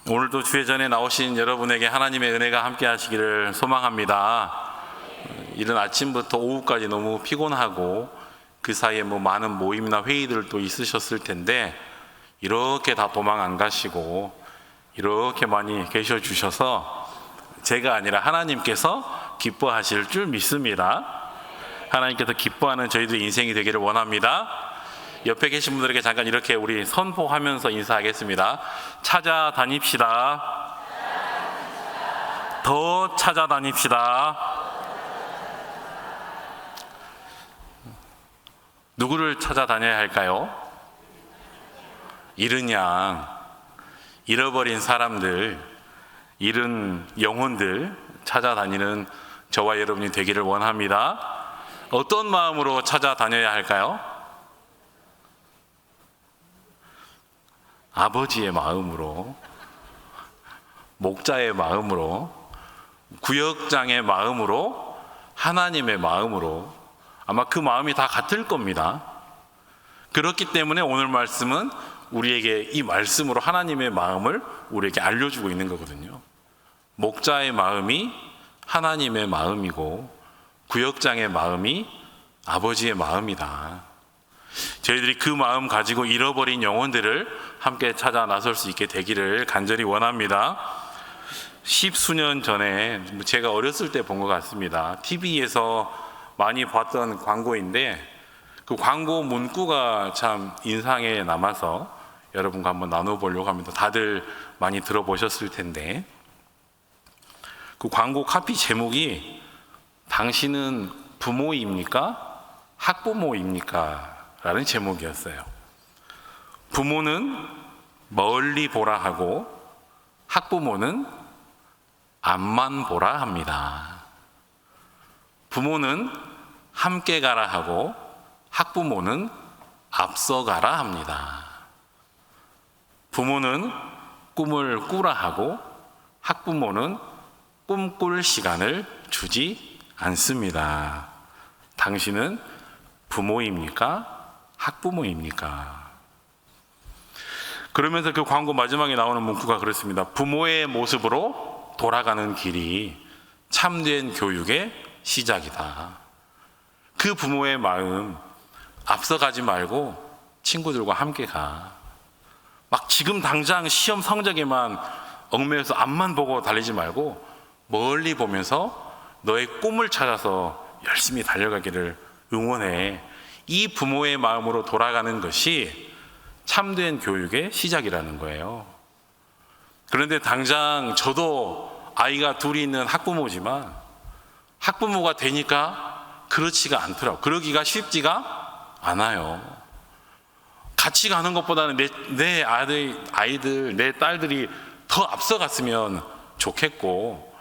오늘도 주회전에 나오신 여러분에게 하나님의 은혜가 함께 하시기를 소망합니다. 이른 아침부터 오후까지 너무 피곤하고 그 사이에 많은 모임이나 회의들도 있으셨을 텐데 이렇게 다 도망 안 가시고 이렇게 많이 계셔 주셔서 제가 아니라 하나님께서 기뻐하실 줄 믿습니다. 하나님께서 기뻐하는 저희들의 인생이 되기를 원합니다. 옆에 계신 분들에게 잠깐 이렇게 우리 선포하면서 인사하겠습니다. 찾아다닙시다. 더 찾아다닙시다. 누구를 찾아다녀야 할까요? 잃은 양, 잃어버린 사람들, 잃은 영혼들 찾아다니는 저와 여러분이 되기를 원합니다. 어떤 마음으로 찾아다녀야 할까요? 아버지의 마음으로, 목자의 마음으로, 구역장의 마음으로, 하나님의 마음으로, 아마 그 마음이 다 같을 겁니다. 그렇기 때문에 오늘 말씀은 우리에게 이 말씀으로 하나님의 마음을 우리에게 알려주고 있는 거거든요. 목자의 마음이 하나님의 마음이고 구역장의 마음이 아버지의 마음이다. 저희들이 그 마음 가지고 잃어버린 영혼들을 함께 찾아 나설 수 있게 되기를 간절히 원합니다. 10수년 전에 제가 어렸을 때 본 것 같습니다. TV에서 많이 봤던 광고인데 그 광고 문구가 참 인상에 남아서 여러분과 한번 나눠보려고 합니다. 다들 많이 들어보셨을 텐데 그 광고 카피 제목이 당신은 부모입니까? 학부모입니까? 라는 제목이었어요. 부모는 멀리 보라 하고 학부모는 앞만 보라 합니다. 부모는 함께 가라 하고 학부모는 앞서 가라 합니다. 부모는 꿈을 꾸라 하고 학부모는 꿈꿀 시간을 주지 않습니다. 당신은 부모입니까? 학부모입니까? 그러면서 그 광고 마지막에 나오는 문구가 그렇습니다. 부모의 모습으로 돌아가는 길이 참된 교육의 시작이다. 그 부모의 마음 앞서가지 말고 친구들과 함께 가. 막 지금 당장 시험 성적에만 얽매여서 앞만 보고 달리지 말고 멀리 보면서 너의 꿈을 찾아서 열심히 달려가기를 응원해. 이 부모의 마음으로 돌아가는 것이 참된 교육의 시작이라는 거예요. 그런데 당장 저도 아이가 둘이 있는 학부모지만 학부모가 되니까 그렇지가 않더라고요. 그러기가 쉽지가 않아요. 같이 가는 것보다는 내 아이들, 내 딸들이 더 앞서갔으면 좋겠고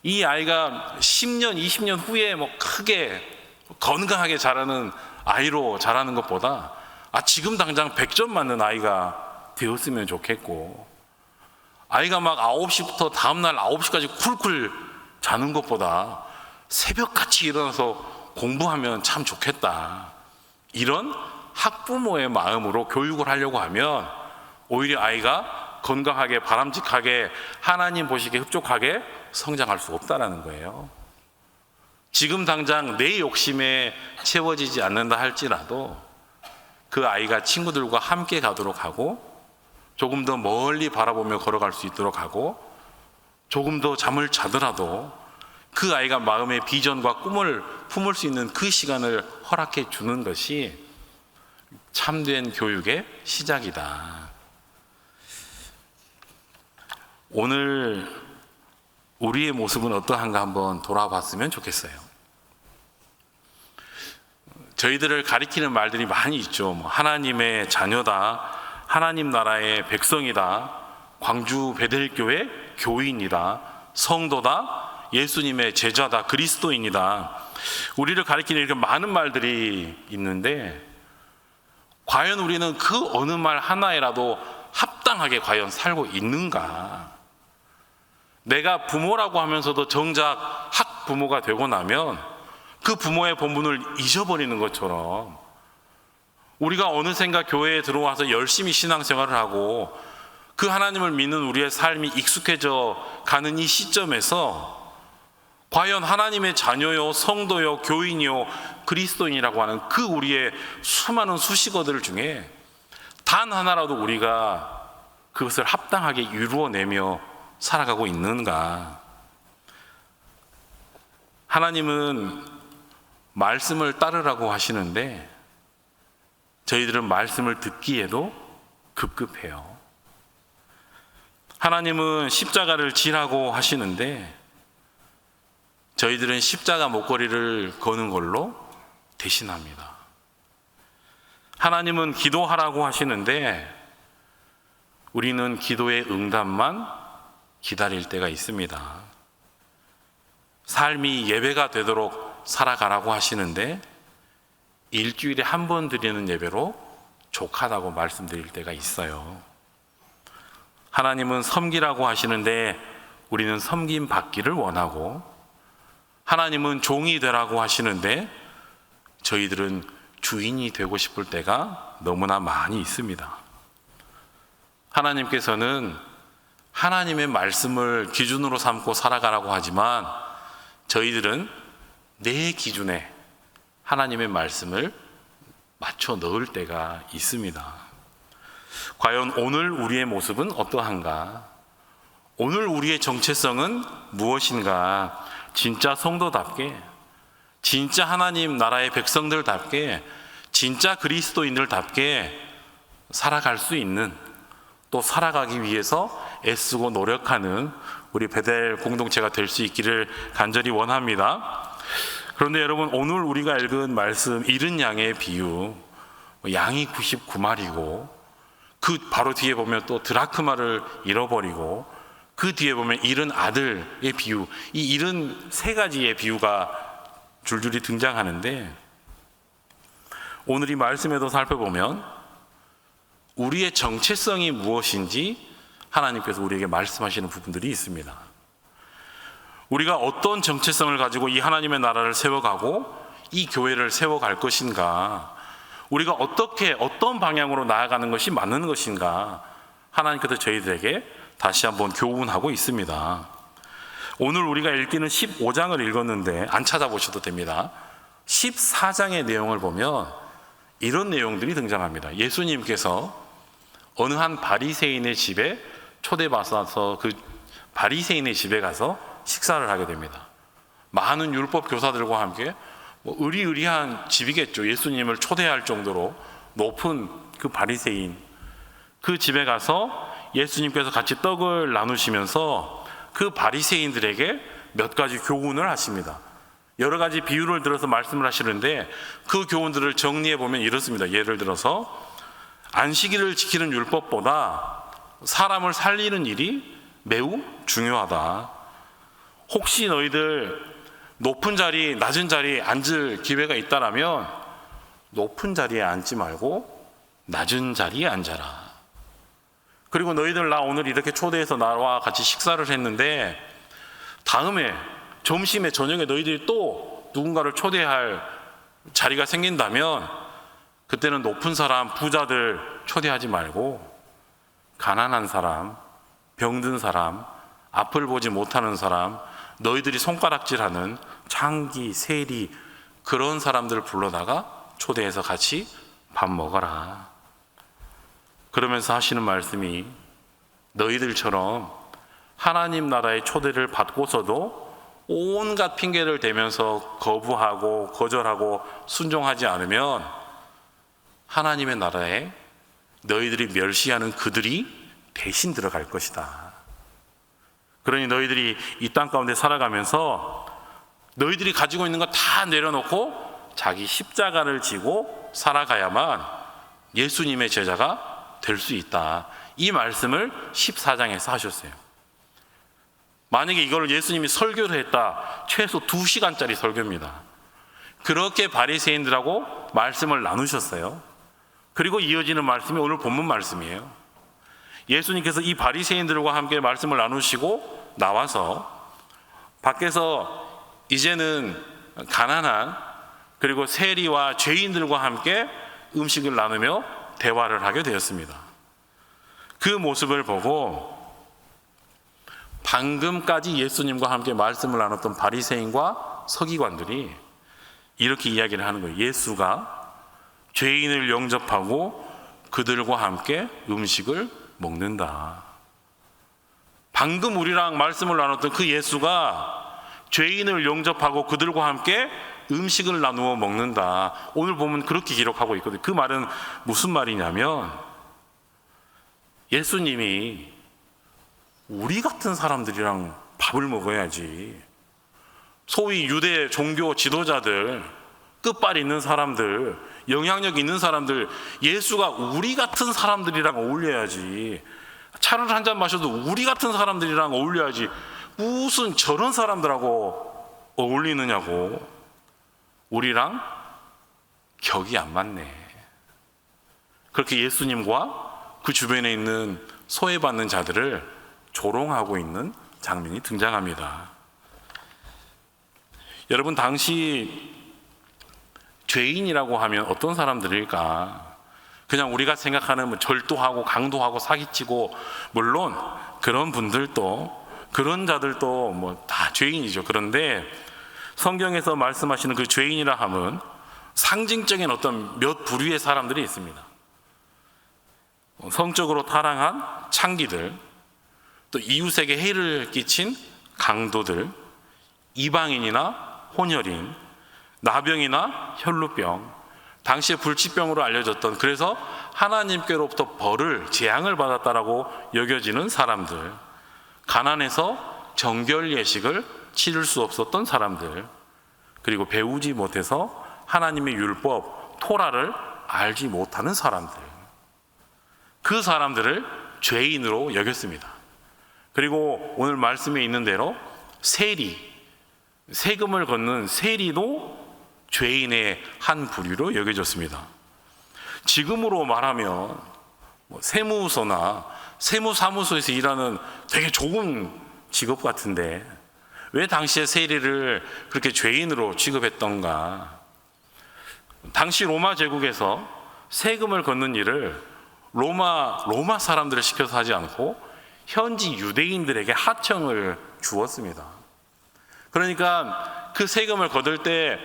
이 아이가 10년, 20년 후에 크게 건강하게 자라는 아이로 자라는 것보다 지금 당장 100점 맞는 아이가 되었으면 좋겠고 아이가 막 9시부터 다음날 9시까지 쿨쿨 자는 것보다 새벽같이 일어나서 공부하면 참 좋겠다. 이런 학부모의 마음으로 교육을 하려고 하면 오히려 아이가 건강하게 바람직하게 하나님 보시기에 흡족하게 성장할 수 없다라는 거예요. 지금 당장 내 욕심에 채워지지 않는다 할지라도 그 아이가 친구들과 함께 가도록 하고 조금 더 멀리 바라보며 걸어갈 수 있도록 하고 조금 더 잠을 자더라도 그 아이가 마음의 비전과 꿈을 품을 수 있는 그 시간을 허락해 주는 것이 참된 교육의 시작이다. 오늘 우리의 모습은 어떠한가 한번 돌아봤으면 좋겠어요. 저희들을 가리키는 말들이 많이 있죠. 하나님의 자녀다, 하나님 나라의 백성이다, 광주 베델교회 교인이다, 성도다, 예수님의 제자다, 그리스도인이다. 우리를 가리키는 이렇게 많은 말들이 있는데 과연 우리는 그 어느 말 하나에라도 합당하게 과연 살고 있는가? 내가 부모라고 하면서도 정작 학부모가 되고 나면 그 부모의 본분을 잊어버리는 것처럼 우리가 어느샌가 교회에 들어와서 열심히 신앙생활을 하고 그 하나님을 믿는 우리의 삶이 익숙해져 가는 이 시점에서 과연 하나님의 자녀요, 성도요, 교인이요, 그리스도인이라고 하는 그 우리의 수많은 수식어들 중에 단 하나라도 우리가 그것을 합당하게 이루어내며 살아가고 있는가? 하나님은 말씀을 따르라고 하시는데 저희들은 말씀을 듣기에도 급급해요. 하나님은 십자가를 지라고 하시는데 저희들은 십자가 목걸이를 거는 걸로 대신합니다. 하나님은 기도하라고 하시는데 우리는 기도의 응답만 기다릴 때가 있습니다. 삶이 예배가 되도록 살아가라고 하시는데 일주일에 한 번 드리는 예배로 족하다고 말씀드릴 때가 있어요. 하나님은 섬기라고 하시는데 우리는 섬김 받기를 원하고, 하나님은 종이 되라고 하시는데 저희들은 주인이 되고 싶을 때가 너무나 많이 있습니다. 하나님께서는 하나님의 말씀을 기준으로 삼고 살아가라고 하지만 저희들은 내 기준에 하나님의 말씀을 맞춰 넣을 때가 있습니다. 과연 오늘 우리의 모습은 어떠한가? 오늘 우리의 정체성은 무엇인가? 진짜 성도답게, 진짜 하나님 나라의 백성들답게, 진짜 그리스도인들답게 살아갈 수 있는, 또 살아가기 위해서 애쓰고 노력하는 우리 베델 공동체가 될 수 있기를 간절히 원합니다. 그런데 여러분, 오늘 우리가 읽은 말씀, 잃은 양의 비유, 양이 99마리고 그 바로 뒤에 보면 또 드라크마를 잃어버리고 그 뒤에 보면 잃은 아들의 비유, 이 잃은 세 가지의 비유가 줄줄이 등장하는데 오늘 이 말씀에도 살펴보면 우리의 정체성이 무엇인지 하나님께서 우리에게 말씀하시는 부분들이 있습니다. 우리가 어떤 정체성을 가지고 이 하나님의 나라를 세워가고 이 교회를 세워갈 것인가, 우리가 어떤 방향으로 나아가는 것이 맞는 것인가, 하나님께서 저희들에게 다시 한번 교훈하고 있습니다. 오늘 우리가 읽기는 15장을 읽었는데 안 찾아보셔도 됩니다. 14장의 내용을 보면 이런 내용들이 등장합니다. 예수님께서 어느 한 바리새인의 집에 초대받아서 그 바리새인의 집에 가서 식사를 하게 됩니다. 많은 율법 교사들과 함께 의리의리한 집이겠죠. 예수님을 초대할 정도로 높은 그 바리새인, 그 집에 가서 예수님께서 같이 떡을 나누시면서 그 바리새인들에게 몇 가지 교훈을 하십니다. 여러 가지 비유를 들어서 말씀을 하시는데 그 교훈들을 정리해 보면 이렇습니다. 예를 들어서 안식일을 지키는 율법보다 사람을 살리는 일이 매우 중요하다. 혹시 너희들 높은 자리, 낮은 자리에 앉을 기회가 있다라면 높은 자리에 앉지 말고 낮은 자리에 앉아라. 그리고 너희들 나 오늘 이렇게 초대해서 나와 같이 식사를 했는데 다음에 점심에 저녁에 너희들이 또 누군가를 초대할 자리가 생긴다면 그때는 높은 사람, 부자들 초대하지 말고 가난한 사람, 병든 사람, 앞을 보지 못하는 사람, 너희들이 손가락질하는 창기, 세리, 그런 사람들을 불러다가 초대해서 같이 밥 먹어라. 그러면서 하시는 말씀이 너희들처럼 하나님 나라의 초대를 받고서도 온갖 핑계를 대면서 거부하고 거절하고 순종하지 않으면 하나님의 나라에 너희들이 멸시하는 그들이 대신 들어갈 것이다. 그러니 너희들이 이 땅 가운데 살아가면서 너희들이 가지고 있는 거 다 내려놓고 자기 십자가를 지고 살아가야만 예수님의 제자가 될 수 있다. 이 말씀을 14장에서 하셨어요. 만약에 이걸 예수님이 설교를 했다, 최소 2시간짜리 설교입니다. 그렇게 바리새인들하고 말씀을 나누셨어요. 그리고 이어지는 말씀이 오늘 본문 말씀이에요. 예수님께서 이 바리새인들과 함께 말씀을 나누시고 나와서 밖에서 이제는 가난한 그리고 세리와 죄인들과 함께 음식을 나누며 대화를 하게 되었습니다. 그 모습을 보고 방금까지 예수님과 함께 말씀을 나눴던 바리새인과 서기관들이 이렇게 이야기를 하는 거예요. 예수가 죄인을 영접하고 그들과 함께 음식을 먹는다. 방금 우리랑 말씀을 나눴던 그 예수가 죄인을 영접하고 그들과 함께 음식을 나누어 먹는다. 오늘 보면 그렇게 기록하고 있거든요. 그 말은 무슨 말이냐면 예수님이 우리 같은 사람들이랑 밥을 먹어야지. 소위 유대 종교 지도자들, 끝발 있는 사람들, 영향력 있는 사람들, 예수가 우리 같은 사람들이랑 어울려야지. 차를 한 잔 마셔도 우리 같은 사람들이랑 어울려야지. 무슨 저런 사람들하고 어울리느냐고. 우리랑 격이 안 맞네. 그렇게 예수님과 그 주변에 있는 소외받는 자들을 조롱하고 있는 장면이 등장합니다. 여러분, 당시 죄인이라고 하면 어떤 사람들일까? 그냥 우리가 생각하는 절도하고 강도하고 사기치고, 물론 그런 분들도, 그런 자들도 다 죄인이죠. 그런데 성경에서 말씀하시는 그 죄인이라 함은 상징적인 어떤 몇 부류의 사람들이 있습니다. 성적으로 타락한 창기들, 또 이웃에게 해를 끼친 강도들, 이방인이나 혼혈인, 나병이나 혈루병, 당시에 불치병으로 알려졌던, 그래서 하나님께로부터 벌을, 재앙을 받았다라고 여겨지는 사람들, 가난해서 정결 예식을 치를 수 없었던 사람들, 그리고 배우지 못해서 하나님의 율법, 토라를 알지 못하는 사람들, 그 사람들을 죄인으로 여겼습니다. 그리고 오늘 말씀에 있는 대로 세리, 세금을 걷는 세리도 죄인의 한 부류로 여겨졌습니다. 지금으로 말하면 세무서나 세무사무소에서 일하는 되게 좋은 직업 같은데 왜 당시에 세리를 그렇게 죄인으로 취급했던가? 당시 로마 제국에서 세금을 걷는 일을 로마 사람들을 시켜서 하지 않고 현지 유대인들에게 하청을 주었습니다. 그러니까 그 세금을 거둘 때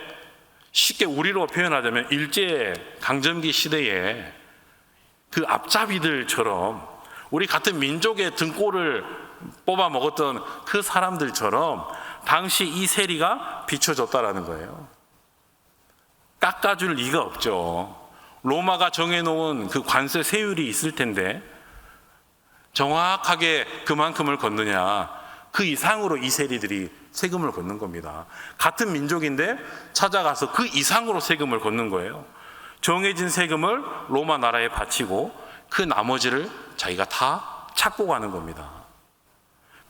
쉽게 우리로 표현하자면 일제 강점기 시대에 그 앞잡이들처럼 우리 같은 민족의 등골을 뽑아 먹었던 그 사람들처럼 당시 이 세리가 비춰졌다라는 거예요. 깎아줄 리가 없죠. 로마가 정해놓은 그 관세 세율이 있을 텐데 정확하게 그만큼을 걷느냐, 그 이상으로 이 세리들이 세금을 걷는 겁니다. 같은 민족인데 찾아가서 그 이상으로 세금을 걷는 거예요. 정해진 세금을 로마 나라에 바치고 그 나머지를 자기가 다 찾고 가는 겁니다.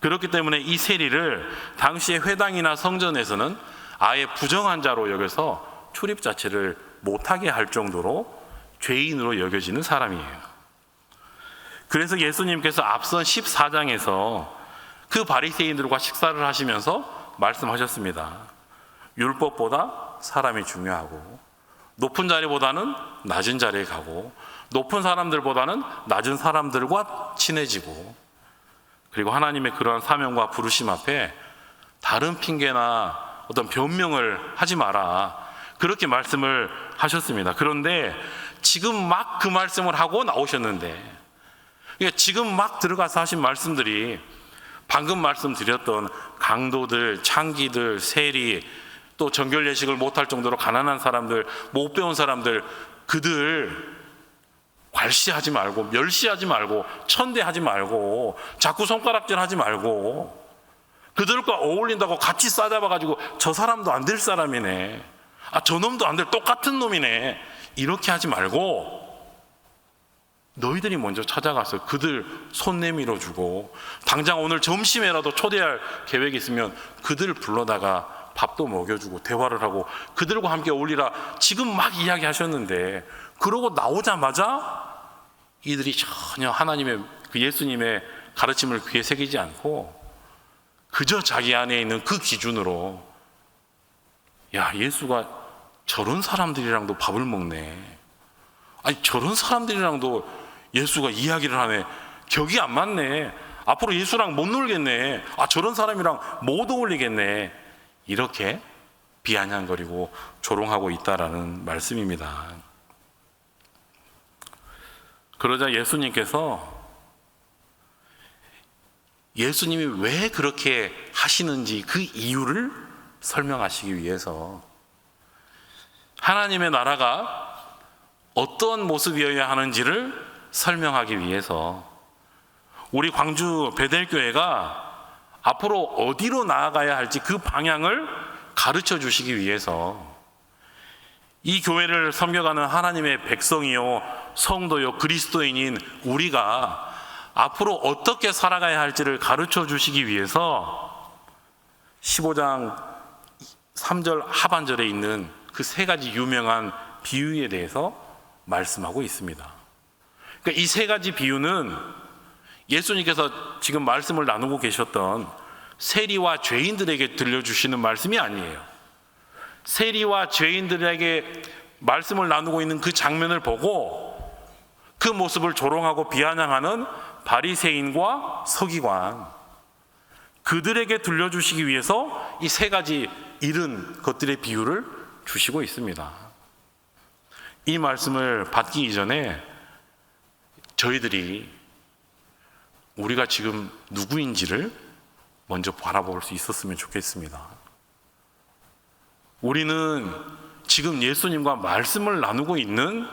그렇기 때문에 이 세리를 당시의 회당이나 성전에서는 아예 부정한 자로 여겨서 출입 자체를 못하게 할 정도로 죄인으로 여겨지는 사람이에요. 그래서 예수님께서 앞선 14장에서 그 바리새인들과 식사를 하시면서 말씀하셨습니다. 율법보다 사람이 중요하고 높은 자리보다는 낮은 자리에 가고 높은 사람들보다는 낮은 사람들과 친해지고, 그리고 하나님의 그러한 사명과 부르심 앞에 다른 핑계나 어떤 변명을 하지 마라, 그렇게 말씀을 하셨습니다. 그런데 지금 막 그 말씀을 하고 나오셨는데, 그러니까 지금 막 들어가서 하신 말씀들이 방금 말씀드렸던 강도들, 창기들, 세리, 또 정결 예식을 못할 정도로 가난한 사람들, 못 배운 사람들, 그들 괄시하지 말고, 멸시하지 말고, 천대하지 말고, 자꾸 손가락질 하지 말고, 그들과 어울린다고 같이 싸잡아가지고 저 사람도 안 될 사람이네, 저 놈도 안 될 똑같은 놈이네, 이렇게 하지 말고 너희들이 먼저 찾아가서 그들 손 내밀어 주고, 당장 오늘 점심에라도 초대할 계획이 있으면 그들 불러다가 밥도 먹여주고 대화를 하고 그들과 함께 어울리라, 지금 막 이야기하셨는데, 그러고 나오자마자 이들이 전혀 하나님의 그 예수님의 가르침을 귀에 새기지 않고 그저 자기 안에 있는 그 기준으로, 야, 예수가 저런 사람들이랑도 밥을 먹네, 아니 저런 사람들이랑도 예수가 이야기를 하네, 격이 안 맞네. 앞으로 예수랑 못 놀겠네. 저런 사람이랑 못 어울리겠네. 이렇게 비아냥거리고 조롱하고 있다라는 말씀입니다. 그러자 예수님께서 예수님이 왜 그렇게 하시는지 그 이유를 설명하시기 위해서 하나님의 나라가 어떤 모습이어야 하는지를 설명하기 위해서 우리 광주 베델교회가 앞으로 어디로 나아가야 할지 그 방향을 가르쳐 주시기 위해서 이 교회를 섬겨가는 하나님의 백성이요 성도요 그리스도인인 우리가 앞으로 어떻게 살아가야 할지를 가르쳐 주시기 위해서 15장 3절 하반절에 있는 그 세 가지 유명한 비유에 대해서 말씀하고 있습니다. 그러니까 이 세 가지 비유는 예수님께서 지금 말씀을 나누고 계셨던 세리와 죄인들에게 들려주시는 말씀이 아니에요. 세리와 죄인들에게 말씀을 나누고 있는 그 장면을 보고 그 모습을 조롱하고 비아냥하는 바리새인과 서기관, 그들에게 들려주시기 위해서 이 세 가지 이른 것들의 비유를 주시고 있습니다. 이 말씀을 받기 이전에 저희들이 우리가 지금 누구인지를 먼저 바라볼 수 있었으면 좋겠습니다. 우리는 지금 예수님과 말씀을 나누고 있는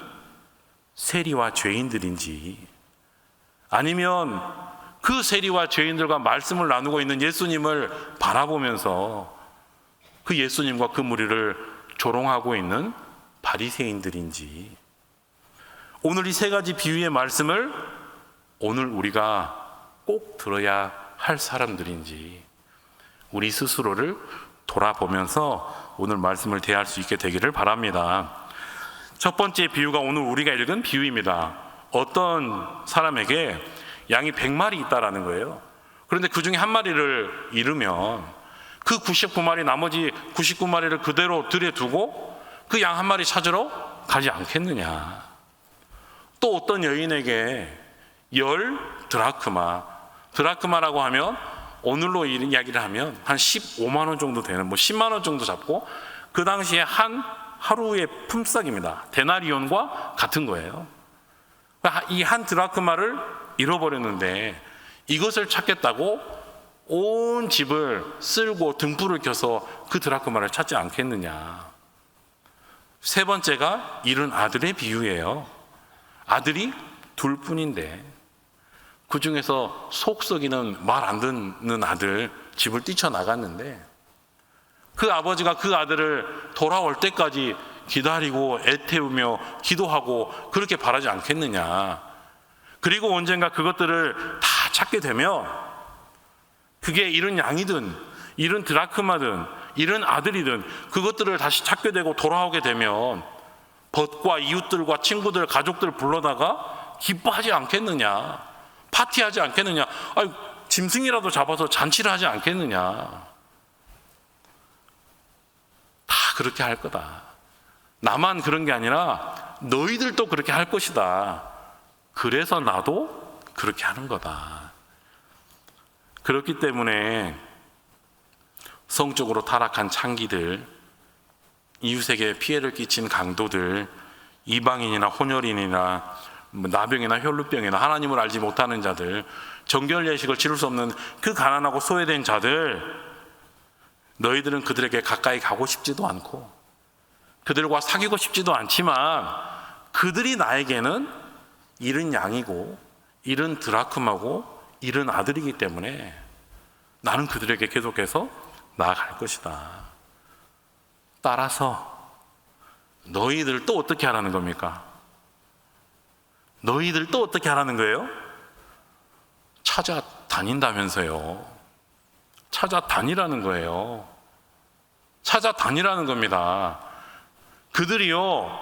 세리와 죄인들인지, 아니면 그 세리와 죄인들과 말씀을 나누고 있는 예수님을 바라보면서 그 예수님과 그 무리를 조롱하고 있는 바리새인들인지, 오늘 이 세 가지 비유의 말씀을 오늘 우리가 꼭 들어야 할 사람들인지 우리 스스로를 돌아보면서 오늘 말씀을 대할 수 있게 되기를 바랍니다. 첫 번째 비유가 오늘 우리가 읽은 비유입니다. 어떤 사람에게 양이 100마리 있다라는 거예요. 그런데 그 중에 한 마리를 잃으면 그 99마리, 나머지 99마리를 그대로 들여두고 그 양 한 마리 찾으러 가지 않겠느냐. 또 어떤 여인에게 10 드라크마라고 하면 오늘로 이야기를 하면 한 15만 원 정도 되는, 10만 원 정도 잡고 그 당시에 한 하루의 품삯입니다. 데나리온과 같은 거예요. 이 한 드라크마를 잃어버렸는데 이것을 찾겠다고 온 집을 쓸고 등불을 켜서 그 드라크마를 찾지 않겠느냐. 세 번째가 잃은 아들의 비유예요. 아들이 둘뿐인데 그 중에서 속 썩이는 말 안 듣는 아들 집을 뛰쳐나갔는데 그 아버지가 그 아들을 돌아올 때까지 기다리고 애태우며 기도하고 그렇게 바라지 않겠느냐. 그리고 언젠가 그것들을 다 찾게 되면 그게 잃은 양이든 잃은 드라크마든 잃은 아들이든 그것들을 다시 찾게 되고 돌아오게 되면 벗과 이웃들과 친구들, 가족들 불러다가 기뻐하지 않겠느냐. 파티하지 않겠느냐. 짐승이라도 잡아서 잔치를 하지 않겠느냐. 다 그렇게 할 거다. 나만 그런 게 아니라 너희들도 그렇게 할 것이다. 그래서 나도 그렇게 하는 거다. 그렇기 때문에 성적으로 타락한 창기들, 이웃에게 피해를 끼친 강도들, 이방인이나 혼혈인이나 나병이나 혈루병이나 하나님을 알지 못하는 자들, 정결 예식을 치를 수 없는 그 가난하고 소외된 자들, 너희들은 그들에게 가까이 가고 싶지도 않고 그들과 사귀고 싶지도 않지만 그들이 나에게는 잃은 양이고 잃은 드라크마고 잃은 아들이기 때문에 나는 그들에게 계속해서 나아갈 것이다. 따라서 너희들 또 어떻게 하라는 겁니까? 너희들 또 어떻게 하라는 거예요? 찾아다닌다면서요. 찾아다니라는 거예요. 찾아다니라는 겁니다. 그들이요,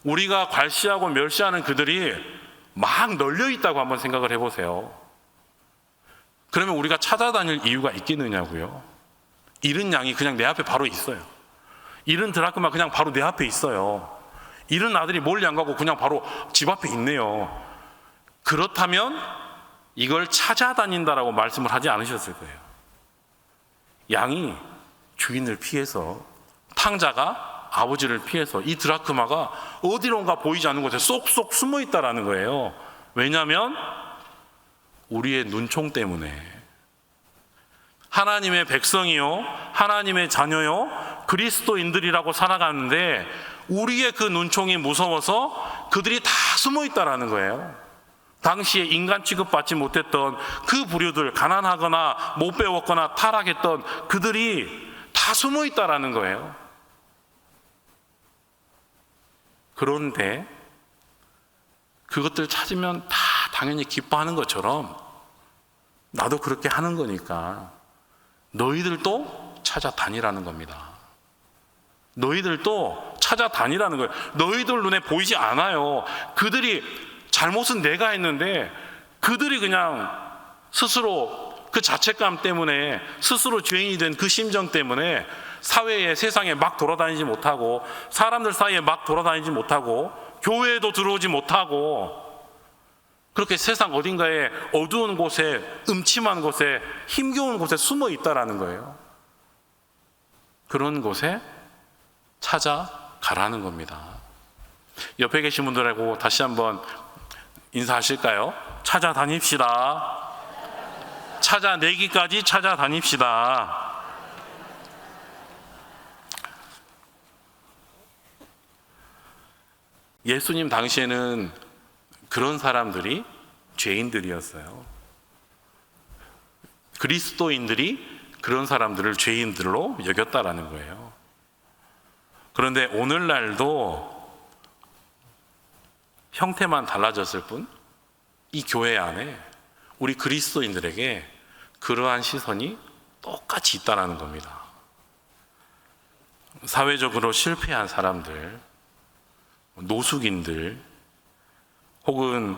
우리가 괄시하고 멸시하는 그들이 막 널려 있다고 한번 생각을 해보세요. 그러면 우리가 찾아다닐 이유가 있겠느냐고요. 잃은 양이 그냥 내 앞에 바로 있어요. 잃은 드라크마 그냥 바로 내 앞에 있어요. 잃은 아들이 멀리 안 가고 그냥 바로 집 앞에 있네요. 그렇다면 이걸 찾아다닌다라고 말씀을 하지 않으셨을 거예요. 양이 주인을 피해서, 탕자가 아버지를 피해서 이 드라크마가 어디론가 보이지 않는 곳에 쏙쏙 숨어 있다라는 거예요. 왜냐하면 우리의 눈총 때문에. 하나님의 백성이요, 하나님의 자녀요, 그리스도인들이라고 살아가는데 우리의 그 눈총이 무서워서 그들이 다 숨어 있다라는 거예요. 당시에 인간 취급받지 못했던 그 부류들, 가난하거나 못 배웠거나 타락했던 그들이 다 숨어 있다라는 거예요. 그런데 그것들 찾으면 다 당연히 기뻐하는 것처럼 나도 그렇게 하는 거니까 너희들도 찾아다니라는 겁니다. 너희들도 찾아다니라는 거예요. 너희들 눈에 보이지 않아요. 그들이 잘못은 내가 했는데 그들이 그냥 스스로 그 자책감 때문에, 스스로 죄인이 된 그 심정 때문에 사회에, 세상에 막 돌아다니지 못하고, 사람들 사이에 막 돌아다니지 못하고, 교회에도 들어오지 못하고, 그렇게 세상 어딘가에 어두운 곳에, 음침한 곳에, 힘겨운 곳에 숨어 있다라는 거예요. 그런 곳에 찾아가라는 겁니다. 옆에 계신 분들하고 다시 한번 인사하실까요? 찾아다닙시다. 찾아내기까지 찾아다닙시다. 예수님 당시에는 그런 사람들이 죄인들이었어요. 그리스도인들이 그런 사람들을 죄인들로 여겼다라는 거예요. 그런데 오늘날도 형태만 달라졌을 뿐 이 교회 안에 우리 그리스도인들에게 그러한 시선이 똑같이 있다라는 겁니다. 사회적으로 실패한 사람들, 노숙인들, 혹은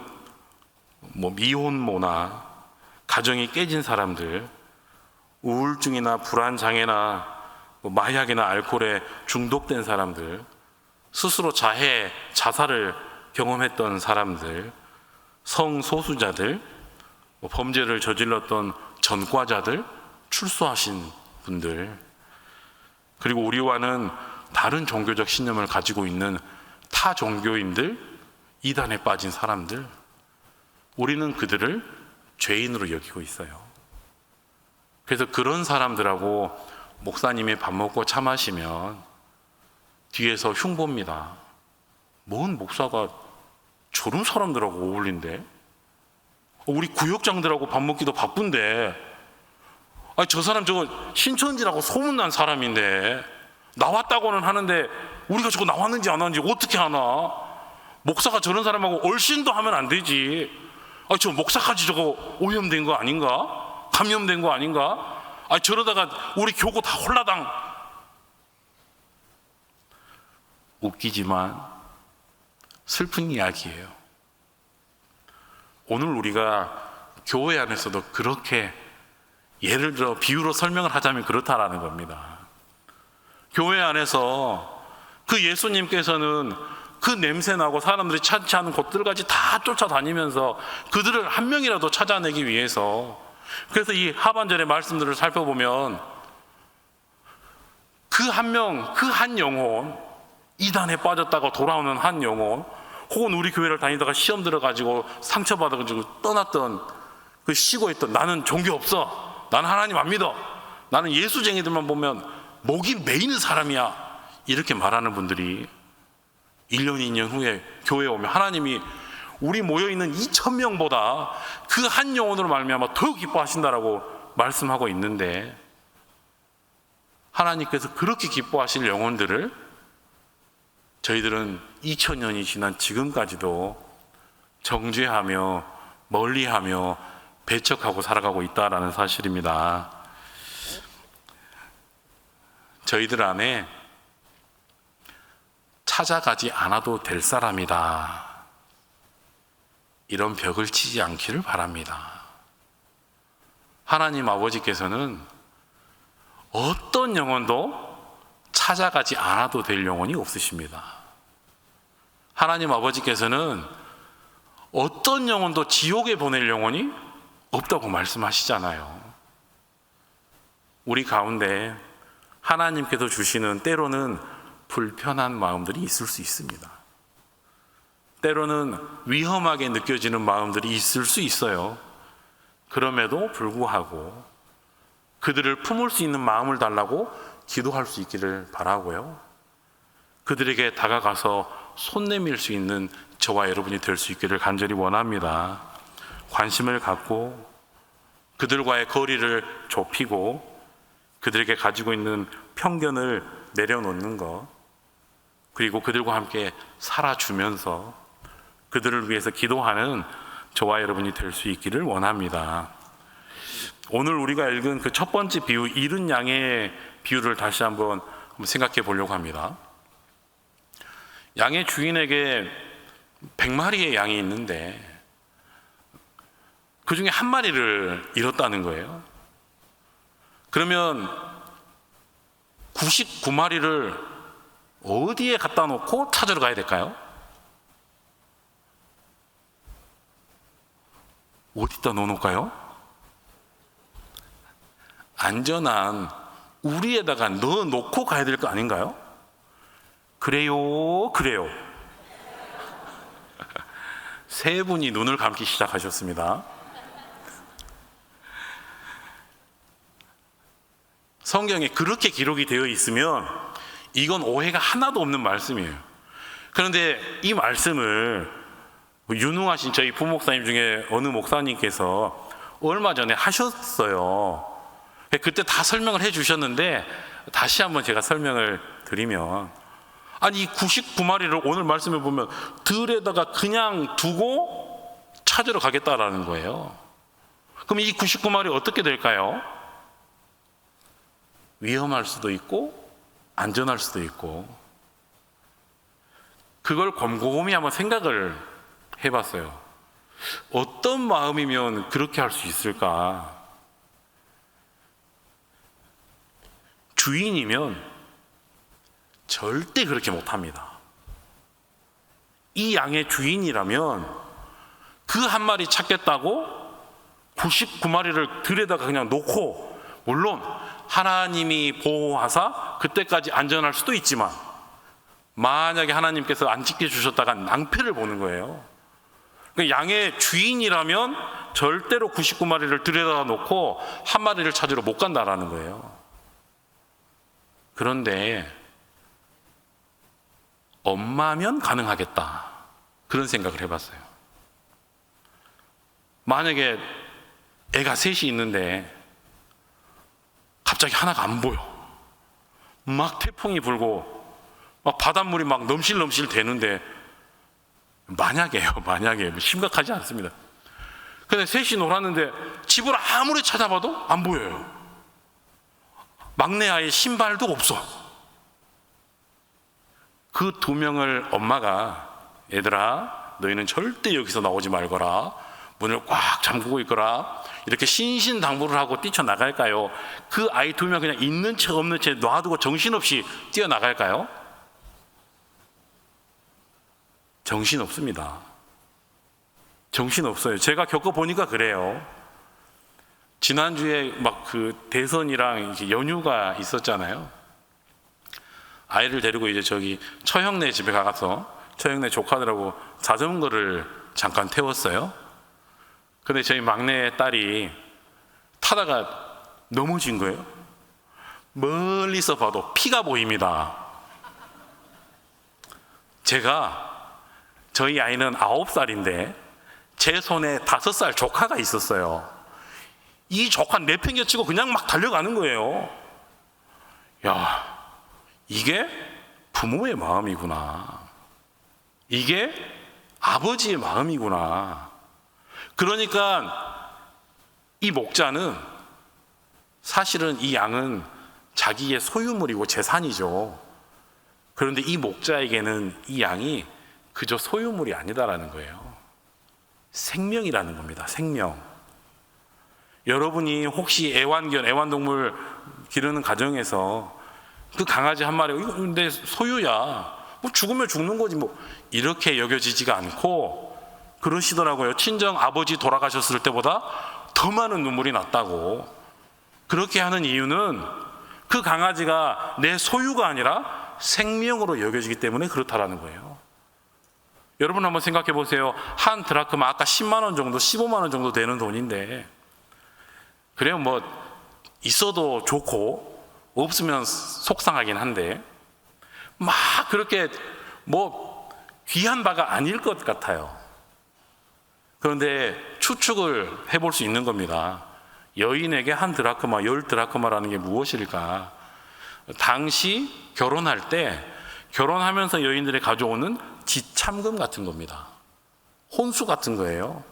미혼모나 가정이 깨진 사람들, 우울증이나 불안장애나 마약이나 알코올에 중독된 사람들, 스스로 자해, 자살을 경험했던 사람들, 성소수자들, 범죄를 저질렀던 전과자들, 출소하신 분들, 그리고 우리와는 다른 종교적 신념을 가지고 있는 타 종교인들, 이단에 빠진 사람들, 우리는 그들을 죄인으로 여기고 있어요. 그래서 그런 사람들하고 목사님이 밥 먹고 차 마시면 뒤에서 흉보입니다. 뭔 목사가 저런 사람들하고 어울린대? 우리 구역장들하고 밥 먹기도 바쁜데, 저 사람 저거 신천지라고 소문난 사람인데 나왔다고는 하는데 우리가 저거 나왔는지 안 나왔는지 어떻게 하나? 목사가 저런 사람하고 얼씬도 하면 안 되지. 저 목사까지 저거 오염된 거 아닌가? 감염된 거 아닌가? 저러다가 우리 교구 다 홀라당. 웃기지만 슬픈 이야기예요. 오늘 우리가 교회 안에서도 그렇게, 예를 들어 비유로 설명을 하자면 그렇다라는 겁니다. 교회 안에서 그 예수님께서는 그 냄새나고 사람들이 찾지 않은 곳들까지 다 쫓아다니면서 그들을 한 명이라도 찾아내기 위해서, 그래서 이 하반절의 말씀들을 살펴보면 그 한 명, 그 한 영혼, 이단에 빠졌다가 돌아오는 한 영혼, 혹은 우리 교회를 다니다가 시험 들어가지고 상처받아가지고 떠났던, 그 쉬고 있던, 나는 종교 없어, 나는 하나님 안 믿어, 나는 예수쟁이들만 보면 목이 메이는 사람이야, 이렇게 말하는 분들이 1년, 2년 후에 교회에 오면 하나님이 우리 모여있는 2,000명보다 그 한 영혼으로 말미암아 더욱 기뻐하신다라고 말씀하고 있는데, 하나님께서 그렇게 기뻐하실 영혼들을 저희들은 2000년이 지난 지금까지도 정죄하며 멀리하며 배척하고 살아가고 있다는 사실입니다. 저희들 안에 찾아가지 않아도 될 사람이다, 이런 벽을 치지 않기를 바랍니다. 하나님 아버지께서는 어떤 영혼도 찾아가지 않아도 될 영혼이 없으십니다. 하나님 아버지께서는 어떤 영혼도 지옥에 보낼 영혼이 없다고 말씀하시잖아요. 우리 가운데 하나님께서 주시는 때로는 불편한 마음들이 있을 수 있습니다. 때로는 위험하게 느껴지는 마음들이 있을 수 있어요. 그럼에도 불구하고 그들을 품을 수 있는 마음을 달라고 기도할 수 있기를 바라고요. 그들에게 다가가서 손 내밀 수 있는 저와 여러분이 될 수 있기를 간절히 원합니다. 관심을 갖고 그들과의 거리를 좁히고 그들에게 가지고 있는 편견을 내려놓는 것, 그리고 그들과 함께 살아주면서 그들을 위해서 기도하는 저와 여러분이 될 수 있기를 원합니다. 오늘 우리가 읽은 그 첫 번째 비유, 잃은 양의 비유를 다시 한번 생각해 보려고 합니다. 양의 주인에게 100마리의 양이 있는데 그 중에 한 마리를 잃었다는 거예요. 그러면 99마리를 어디에 갖다 놓고 찾으러 가야 될까요? 어디다 넣어놓을까요? 안전한 우리에다가 넣어놓고 가야 될 거 아닌가요? 그래요. 세 분이 눈을 감기 시작하셨습니다. 성경에 그렇게 기록이 되어 있으면 이건 오해가 하나도 없는 말씀이에요. 그런데 이 말씀을 유능하신 저희 부목사님 중에 어느 목사님께서 얼마 전에 하셨어요. 그때 다 설명을 해 주셨는데 다시 한번 제가 설명을 드리면, 아니 이 99마리를 오늘 말씀을 보면 들에다가 그냥 두고 찾으러 가겠다라는 거예요. 그럼 이 99마리 어떻게 될까요? 위험할 수도 있고 안전할 수도 있고. 그걸 곰곰이 한번 생각을 해봤어요. 어떤 마음이면 그렇게 할 수 있을까? 주인이면 절대 그렇게 못합니다. 이 양의 주인이라면 그 한 마리 찾겠다고 99마리를 들에다가 그냥 놓고, 물론 하나님이 보호하사 그때까지 안전할 수도 있지만 만약에 하나님께서 안 지켜주셨다가 낭패를 보는 거예요. 그러니까 양의 주인이라면 절대로 99마리를 들여다 놓고 한 마리를 찾으러 못 간다라는 거예요. 그런데 엄마면 가능하겠다, 그런 생각을 해봤어요. 만약에 애가 셋이 있는데 갑자기 하나가 안 보여. 막 태풍이 불고 막 바닷물이 막 넘실넘실 되는데, 만약에요, 심각하지 않습니다. 근데 셋이 놀았는데 집을 아무리 찾아봐도 안 보여요. 막내 아이의 신발도 없어. 그 두 명을 엄마가, 얘들아 너희는 절대 여기서 나오지 말거라, 문을 꽉 잠그고 있거라, 이렇게 신신당부를 하고 뛰쳐나갈까요? 그 아이 두 명 그냥 있는 채 없는 채 놔두고 정신없이 뛰어나갈까요? 정신없습니다. 정신없어요. 제가 겪어보니까 그래요. 지난주에 막 그 대선이랑 이렇게 연휴가 있었잖아요. 아이를 데리고 이제 저기 처형네 집에 가서 처형네 조카들하고 자전거를 잠깐 태웠어요. 근데 저희 막내 딸이 타다가 넘어진 거예요. 멀리서 봐도 피가 보입니다. 제가, 저희 아이는 9살인데 제 손에 5살 조카가 있었어요. 이 조카 내팽개치고 그냥 막 달려가는 거예요. 야, 이게 부모의 마음이구나. 이게 아버지의 마음이구나. 그러니까 이 목자는 사실은 이 양은 자기의 소유물이고 재산이죠. 그런데 이 목자에게는 이 양이 그저 소유물이 아니다라는 거예요. 생명이라는 겁니다. 생명. 여러분이 혹시 애완동물 기르는 가정에서 그 강아지 한 마리, 이거 내 소유야, 뭐 죽으면 죽는 거지 뭐, 이렇게 여겨지지가 않고 그러시더라고요. 친정 아버지 돌아가셨을 때보다 더 더 많은 눈물이 났다고. 그렇게 하는 이유는 그 강아지가 내 소유가 아니라 생명으로 여겨지기 때문에 그렇다라는 거예요. 여러분 한번 생각해 보세요. 한 드라크마, 아까 10만 원 정도, 15만 원 정도 되는 돈인데, 그래요, 뭐 있어도 좋고 없으면 속상하긴 한데 막 그렇게 뭐 귀한 바가 아닐 것 같아요. 그런데 추측을 해볼 수 있는 겁니다. 여인에게 한 드라크마, 10 드라크마라는 게 무엇일까? 당시 결혼할 때, 결혼하면서 여인들이 가져오는 지참금 같은 겁니다. 혼수 같은 거예요.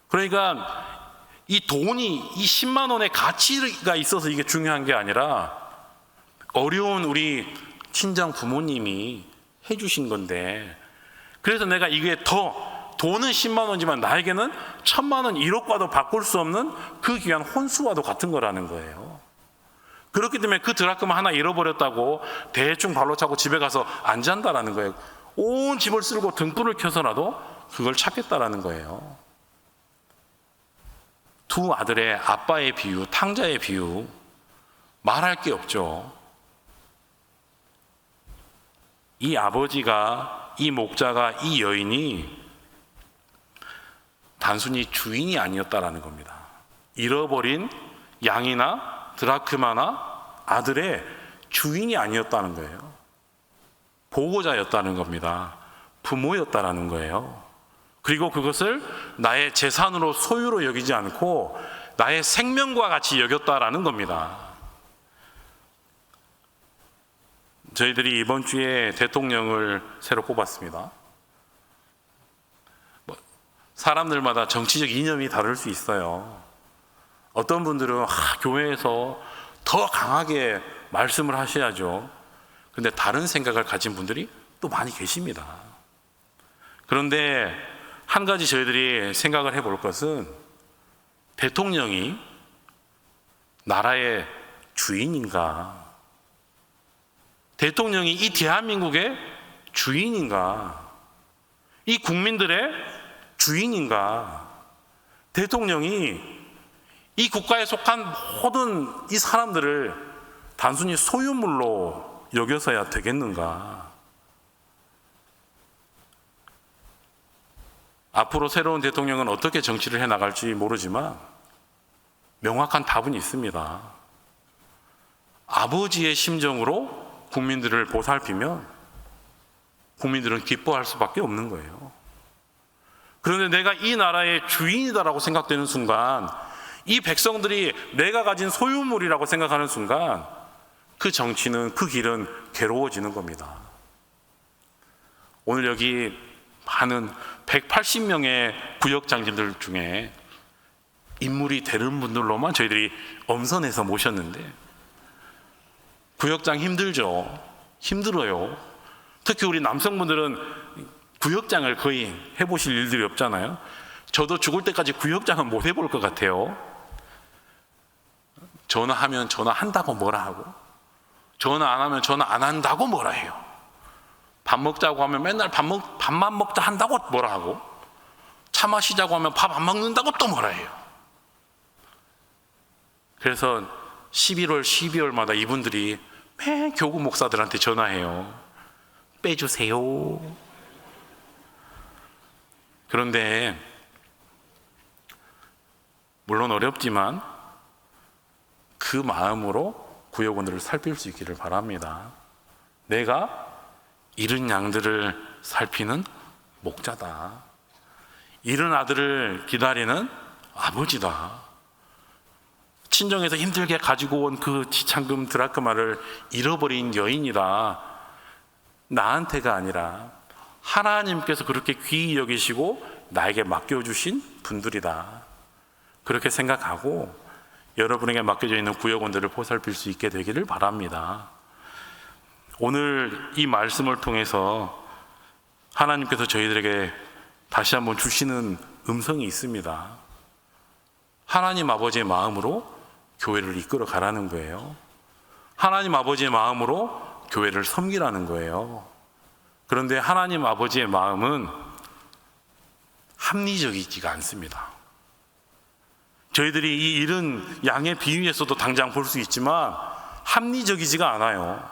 그러니까 이 돈이, 이 10만 원의 가치가 있어서 이게 중요한 게 아니라 어려운 우리 친정 부모님이 해주신 건데, 그래서 내가 이게 더, 돈은 10만 원이지만 나에게는 1000만 원, 1억과도 바꿀 수 없는 그 귀한 혼수와도 같은 거라는 거예요. 그렇기 때문에 그 드라크마 하나 잃어버렸다고 대충 발로 차고 집에 가서 안 잔다라는 거예요. 온 집을 쓸고 등불을 켜서라도 그걸 찾겠다라는 거예요. 두 아들의 아빠의 비유, 탕자의 비유, 말할 게 없죠. 이 아버지가, 이 목자가, 이 여인이 단순히 주인이 아니었다라는 겁니다. 잃어버린 양이나 드라크마나 아들의 주인이 아니었다는 거예요. 보호자였다는 겁니다. 부모였다라는 거예요. 그리고 그것을 나의 재산으로, 소유로 여기지 않고 나의 생명과 같이 여겼다라는 겁니다. 저희들이 이번 주에 대통령을 새로 뽑았습니다. 사람들마다 정치적 이념이 다를 수 있어요. 어떤 분들은 교회에서 더 강하게 말씀을 하셔야죠. 그런데 다른 생각을 가진 분들이 또 많이 계십니다. 그런데 한 가지 저희들이 생각을 해볼 것은, 대통령이 나라의 주인인가? 대통령이 이 대한민국의 주인인가? 이 국민들의 주인인가? 대통령이 이 국가에 속한 모든 이 사람들을 단순히 소유물로 여겨서야 되겠는가? 앞으로 새로운 대통령은 어떻게 정치를 해나갈지 모르지만 명확한 답은 있습니다. 아버지의 심정으로 국민들을 보살피면 국민들은 기뻐할 수밖에 없는 거예요. 그런데 내가 이 나라의 주인이다라고 생각되는 순간, 이 백성들이 내가 가진 소유물이라고 생각하는 순간, 그 정치는, 그 길은 괴로워지는 겁니다. 오늘 여기 많은 180명의 구역장님들 중에 인물이 되는 분들로만 저희들이 엄선해서 모셨는데, 구역장 힘들죠. 힘들어요. 특히 우리 남성분들은 구역장을 거의 해보실 일들이 없잖아요. 저도 죽을 때까지 구역장은 못 해볼 것 같아요. 전화하면 전화한다고 뭐라 하고, 전화 안 하면 전화 안 한다고 뭐라 해요. 밥 먹자고 하면 맨날 밥만 먹자 한다고 뭐라 하고, 차 마시자고 하면 밥 안 먹는다고 또 뭐라 해요. 그래서 11월, 12월마다 이분들이 매 교구 목사들한테 전화해요. 빼주세요. 그런데 물론 어렵지만 그 마음으로 구역원들을 살필 수 있기를 바랍니다. 내가 잃은 양들을 살피는 목자다. 잃은 아들을 기다리는 아버지다. 친정에서 힘들게 가지고 온 그 지참금 드라크마를 잃어버린 여인이다. 나한테가 아니라 하나님께서 그렇게 귀히 여기시고 나에게 맡겨주신 분들이다. 그렇게 생각하고 여러분에게 맡겨져 있는 구역원들을 보살필 수 있게 되기를 바랍니다. 오늘 이 말씀을 통해서 하나님께서 저희들에게 다시 한번 주시는 음성이 있습니다. 하나님 아버지의 마음으로 교회를 이끌어 가라는 거예요. 하나님 아버지의 마음으로 교회를 섬기라는 거예요. 그런데 하나님 아버지의 마음은 합리적이지가 않습니다. 저희들이 이 일은 양의 비유에서도 당장 볼 수 있지만 합리적이지가 않아요.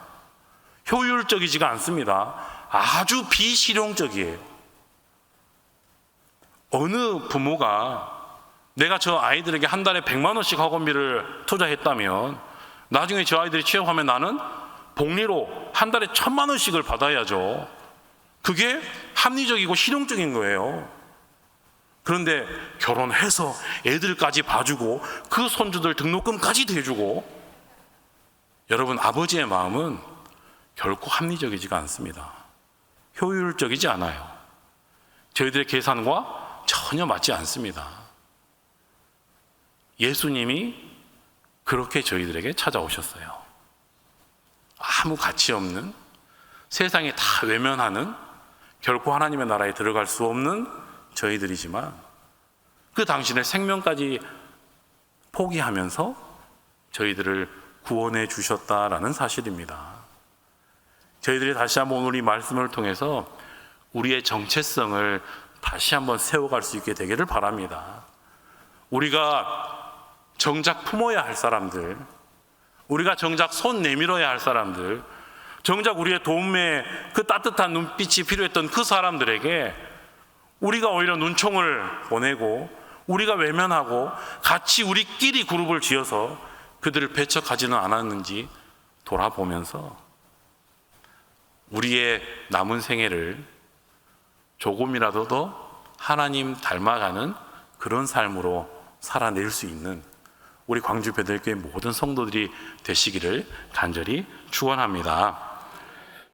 효율적이지가 않습니다. 아주 비실용적이에요. 어느 부모가 내가 저 아이들에게 한 달에 100만 원씩 학원비를 투자했다면 나중에 저 아이들이 취업하면 나는 복리로 한 달에 1,000만 원씩을 받아야죠. 그게 합리적이고 실용적인 거예요. 그런데 결혼해서 애들까지 봐주고 그 손주들 등록금까지 대주고, 여러분, 아버지의 마음은 결코 합리적이지가 않습니다. 효율적이지 않아요. 저희들의 계산과 전혀 맞지 않습니다. 예수님이 그렇게 저희들에게 찾아오셨어요. 아무 가치 없는, 세상에 다 외면하는, 결코 하나님의 나라에 들어갈 수 없는 저희들이지만 그 당신의 생명까지 포기하면서 저희들을 구원해 주셨다라는 사실입니다. 저희들이 다시 한번 오늘 이 말씀을 통해서 우리의 정체성을 다시 한번 세워갈 수 있게 되기를 바랍니다. 우리가 정작 품어야 할 사람들, 우리가 정작 손 내밀어야 할 사람들, 정작 우리의 도움에 그 따뜻한 눈빛이 필요했던 그 사람들에게 우리가 오히려 눈총을 보내고 우리가 외면하고 같이 우리끼리 그룹을 지어서 그들을 배척하지는 않았는지 돌아보면서 우리의 남은 생애를 조금이라도 더 하나님 닮아가는 그런 삶으로 살아낼 수 있는 우리 광주 베들교회 모든 성도들이 되시기를 간절히 축원합니다.